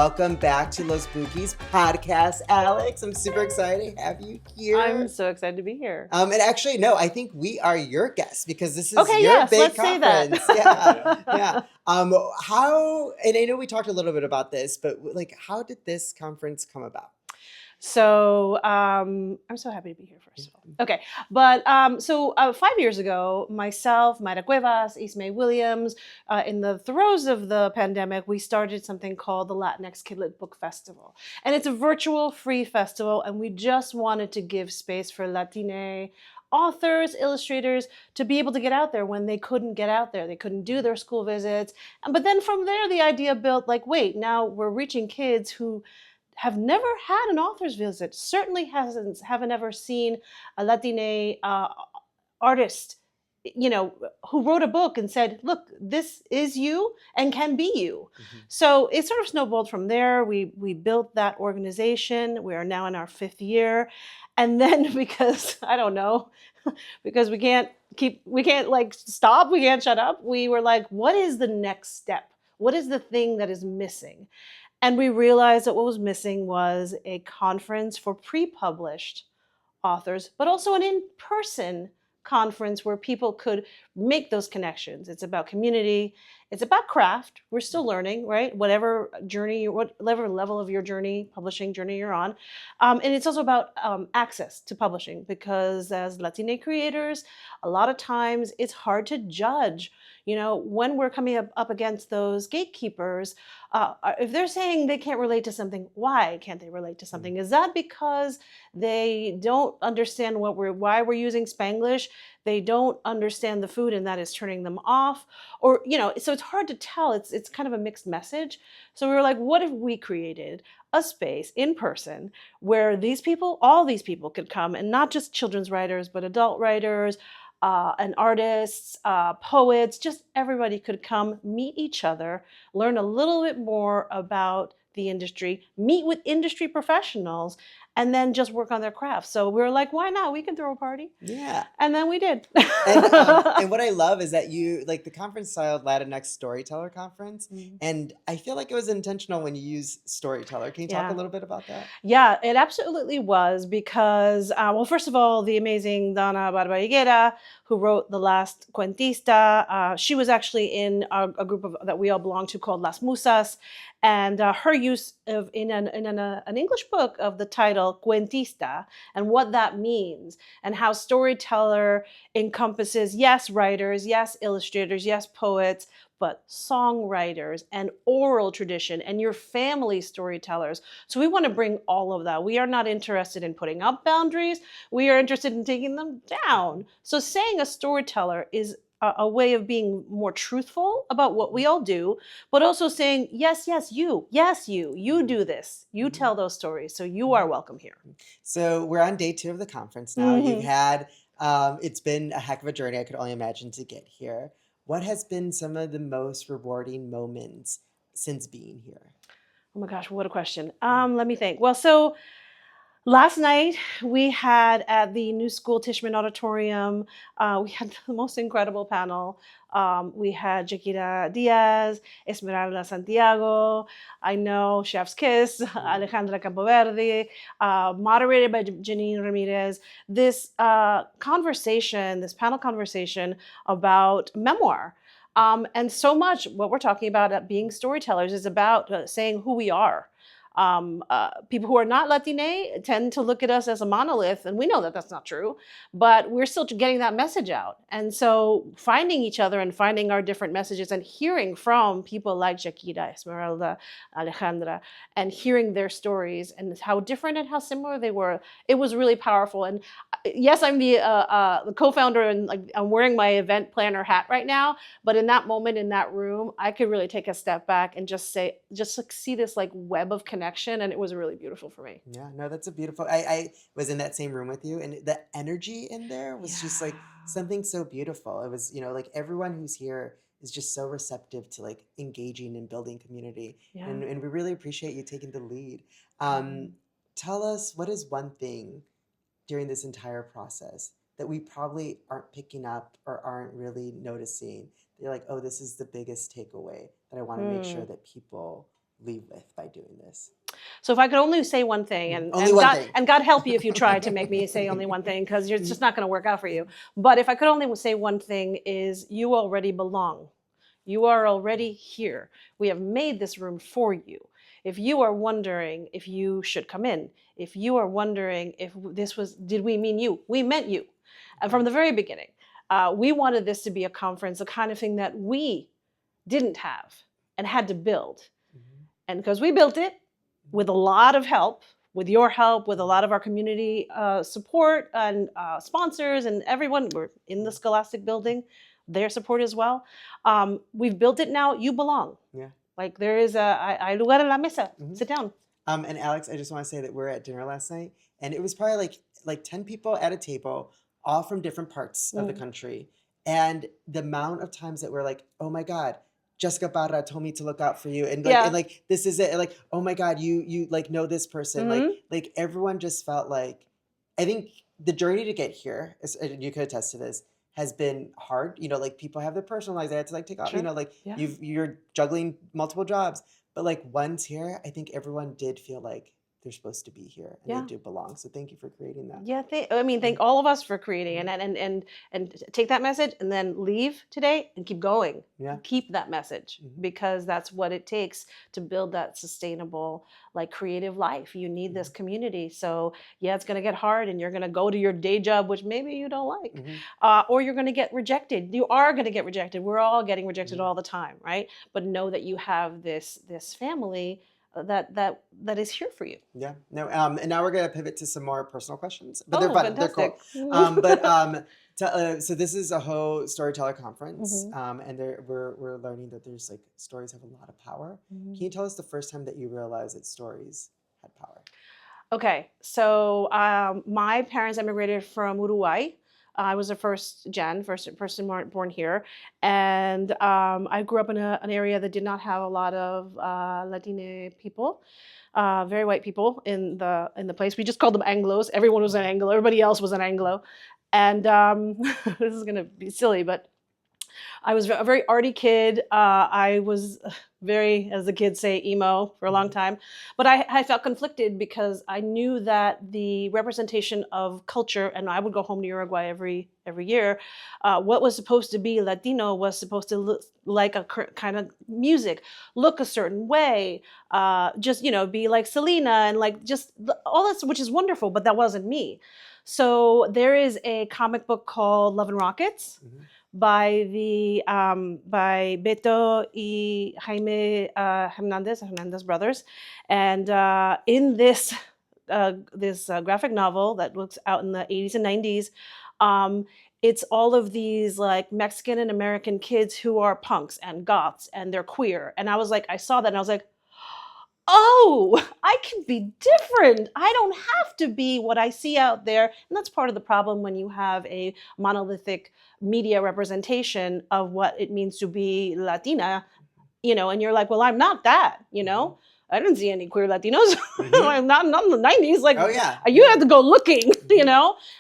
welcome back to Los Bookis podcast, Alex. I'm super excited to have you here. I'm so excited to be here. And actually, no, I think we are your guests because this is Okay, your yes, big let's conference. say that. Yeah. How, and I know we talked a little bit about this, but like, how did this conference come about? So I'm so happy to be here, first of all. Okay, but 5 years ago, myself, Mayra Cuevas, Ismay Williams, in the throes of the pandemic, we started something called the Latinx KidLit Book Festival. And it's a virtual free festival, and we just wanted to give space for Latine authors, illustrators to be able to get out there when they couldn't get out there. They couldn't do their school visits. But then from there, the idea built like, wait, now we're reaching kids who have never had an author's visit, certainly haven't ever seen a Latine artist, who wrote a book and said, look, this is you and can be you. Mm-hmm. So it sort of snowballed from there. We built that organization. We are now in our 5th year. And then because, I don't know, because we can't stop, we can't shut up. We were like, what is the next step? What is the thing that is missing? And we realized that what was missing was a conference for pre-published authors, but also an in-person conference where people could make those connections. It's about community. It's about craft. We're still learning, right? Whatever level of your journey, publishing journey you're on. And it's also about access to publishing, because as Latine creators, a lot of times it's hard to judge, when we're coming up against those gatekeepers. If they're saying they can't relate to something, why can't they relate to something? Is that because they don't understand why we're using Spanglish? They don't understand the food and that is turning them off? Or, so it's hard to tell. It's kind of a mixed message. So we were like, what if we created a space in person where all these people could come, and not just children's writers, but adult writers, and artists, poets, just everybody could come, meet each other, learn a little bit more about the industry, meet with industry professionals, and then just work on their craft. So we were like, why not? We can throw a party. Yeah. And then we did. And what I love is that you, like, the conference styled Latinx Storyteller Conference. Mm-hmm. And I feel like it was intentional when you use storyteller. Can you talk a little bit about that? Yeah, it absolutely was, because, first of all, the amazing Donna Barbariguera, who wrote The Last Cuentista, she was actually in a group that we all belong to called Las Musas. And her use of in an English book of the title Cuentista, and what that means, and how storyteller encompasses, yes, writers, yes, illustrators, yes, poets, but songwriters and oral tradition and your family storytellers. So we want to bring all of that. We are not interested in putting up boundaries. We are interested in taking them down. So saying a storyteller is a way of being more truthful about what we all do, but also saying, yes, you do this, you tell those stories, so you are welcome here. So we're on day 2 of the conference now. Mm-hmm. You've had, it's been a heck of a journey, I could only imagine, to get here. What has been some of the most rewarding moments since being here? Oh my gosh, what a question. Let me think. Well, so last night we had at the New School Tishman Auditorium, we had the most incredible panel. We had Jaquira Diaz, Esmeralda Santiago, I know, Chef's Kiss, Alejandra Campoverde, moderated by Janine Ramirez. This panel conversation about memoir. And so much what we're talking about at being storytellers is about saying who we are. People who are not Latine tend to look at us as a monolith, and we know that that's not true, but we're still getting that message out. And so finding each other and finding our different messages and hearing from people like Jaquira, Esmeralda, Alejandra, and hearing their stories and how different and how similar they were, it was really powerful. And yes, I'm the co-founder, and like I'm wearing my event planner hat right now, but in that moment, in that room, I could really take a step back and just see this like web of connection, and it was really beautiful for me. Yeah, no, that's a beautiful, I was in that same room with you, and the energy in there was just like something so beautiful. It was, like everyone who's here is just so receptive to like engaging and building community. Yeah. And we really appreciate you taking the lead. Tell us, what is one thing during this entire process that we probably aren't picking up or aren't really noticing? They're like, oh, this is the biggest takeaway that I want to make sure that people leave with by doing this? So if I could only say one thing, and God help you if you try to make me say only one thing, because it's just not going to work out for you. But if I could only say one thing, is you already belong. You are already here. We have made this room for you. If you are wondering if you should come in, if you are wondering if this was, did we mean you? We meant you. And from the very beginning, we wanted this to be a conference, the kind of thing that we didn't have and had to build. And because we built it with a lot of help, with your help, with a lot of our community support and sponsors and everyone, we're in the Scholastic building, their support as well. We've built it now, you belong. Yeah. Like there is a lugar en la mesa, sit down. And Alex, I just want to say that we were at dinner last night, and it was probably like 10 people at a table, all from different parts of the country. And the amount of times that we're like, oh my God, Jessica Barra told me to look out for you. And like this is it. And like, oh my God, you like know this person. Like everyone just felt like, I think the journey to get here, you could attest to this, has been hard. You know, like people have their personal lives. They had to like take off, you know, like you're juggling multiple jobs. But like once here, I think everyone did feel like they're supposed to be here and they do belong. So thank you for creating that. Yeah, thank all of us for creating and take that message and then leave today and keep going. Yeah. Keep that message because that's what it takes to build that sustainable, like creative life. You need this community. So yeah, it's gonna get hard and you're gonna go to your day job, which maybe you don't like, or you're gonna get rejected. You are gonna get rejected. We're all getting rejected all the time, right? But know that you have this family that is here for you. Yeah. No. And now we're gonna pivot to some more personal questions, but they're fun. Fantastic. They're cool. So this is a Ho Storyteller Conference, and we're learning that there's like stories have a lot of power. Can you tell us the first time that you realized that stories had power? Okay. So my parents immigrated from Uruguay. I was the first person born here, and I grew up in an area that did not have a lot of Latine people, very white people in the place. We just called them Anglos. Everyone was an Anglo. Everybody else was an Anglo, and this is gonna be silly, but I was a very arty kid. I was very, as the kids say, emo for a long time. But I felt conflicted because I knew that the representation of culture, and I would go home to Uruguay every year, what was supposed to be Latino was supposed to look like a kind of music, look a certain way, just, be like Selena and like just all this, which is wonderful, but that wasn't me. So there is a comic book called Love and Rockets. By Beto y Jaime Hernandez brothers, and in this graphic novel that looks out in the 80s and 90s, it's all of these like Mexican and American kids who are punks and goths and they're queer, and I saw that and I was like, oh, I can be different. I don't have to be what I see out there. And that's part of the problem when you have a monolithic media representation of what it means to be Latina, and you're like, well, I'm not that, I didn't see any queer Latinos. I'm not in the 90s. Like, oh, yeah. You had to go looking,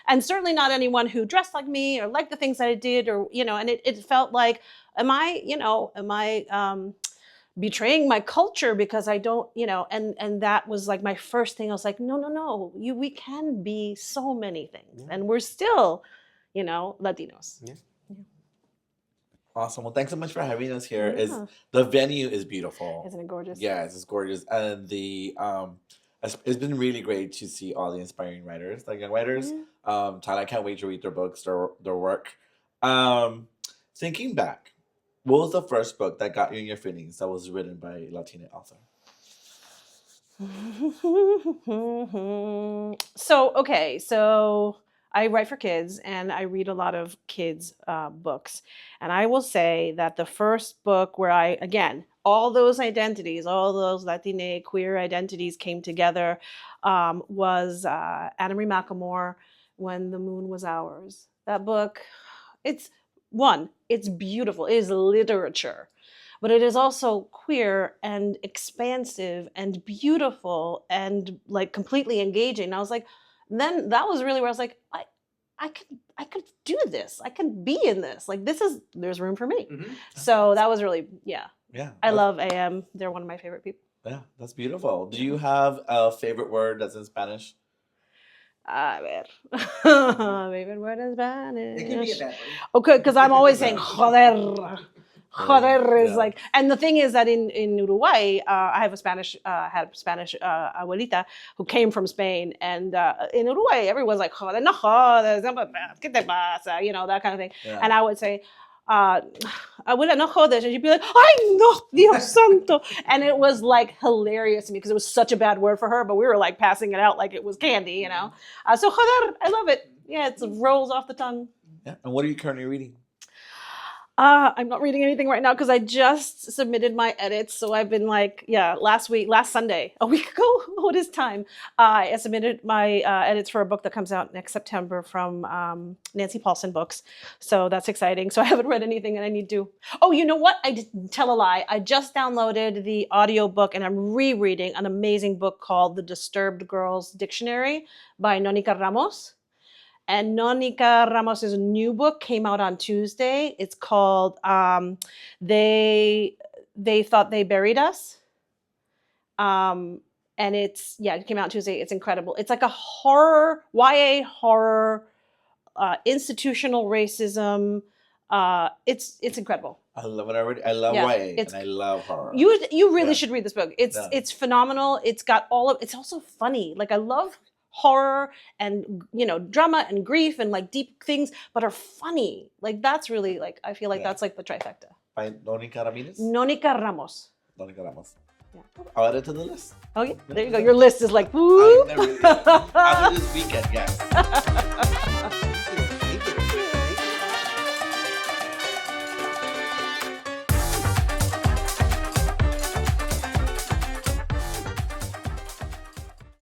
and certainly not anyone who dressed like me or liked the things that I did or, and it felt like, am I betraying my culture because I don't, and that was like my first thing. I was like, no, we can be so many things and we're still, Latinos. Yeah. Awesome. Well, thanks so much for having us here. Yeah. The venue is beautiful. Isn't it gorgeous? Yes, it's gorgeous. And it's been really great to see all the inspiring writers, like young writers. Tyler, I can't wait to read their books, their work. Thinking back, what was the first book that got you in your feelings that was written by a Latina author? So I write for kids and I read a lot of kids' books. And I will say that the first book where all those identities, all those Latina queer identities came together was Anna Marie McLemore, When the Moon Was Ours. That book, it's beautiful. It is literature, but it is also queer and expansive and beautiful and like completely engaging. And I was like, then that was really where I was like, I could do this. I can be in this. Like there's room for me. So that was really, yeah. I love AM. They're one of my favorite people. Yeah, that's beautiful. Do you have a favorite word that's in Spanish? A ver. Favorite word in Spanish. It can be a bad word. Okay, because I'm always saying joder. Joder is Yeah. like, and the thing is that in Uruguay, I have a Spanish, had a Spanish abuelita who came from Spain, and in Uruguay, everyone's like, joder, no joder, ¿qué te pasa? You know, that kind of thing. Yeah. And I would say, abuela, no jodes, and she'd be like, ay, no, Dios santo. And it was like hilarious to me because it was such a bad word for her, but we were like passing it out like it was candy, you know? So joder, I love it. Yeah, it rolls off the tongue. Yeah. And what are you currently reading? I'm not reading anything right now because I just submitted my edits. So I've been like, last Sunday, a week ago, what is time? I submitted my edits for a book that comes out next September from Nancy Paulson Books. So that's exciting. So I haven't read anything and I need to. Oh, you know what? I didn't tell a lie. I just downloaded the audiobook and I'm rereading an amazing book called The Disturbed Girls Dictionary by Nónica Ramos. And Nónica Ramos' new book came out on Tuesday. It's called They Thought They Buried Us. And it came out Tuesday. It's incredible. It's like a horror, YA horror, institutional racism. It's incredible. I love it already. I love YA and I love horror. You really should read this book. It's phenomenal. It's also funny. Like I love horror and drama and grief and like deep things, but are funny. Like that's really like I feel like that's like the trifecta. By Nónica Ramírez? Nónica Ramos. Nónica Ramos. Yeah. I'll add it to the list. Okay, there you go. Your list is like woo. After this weekend, yes.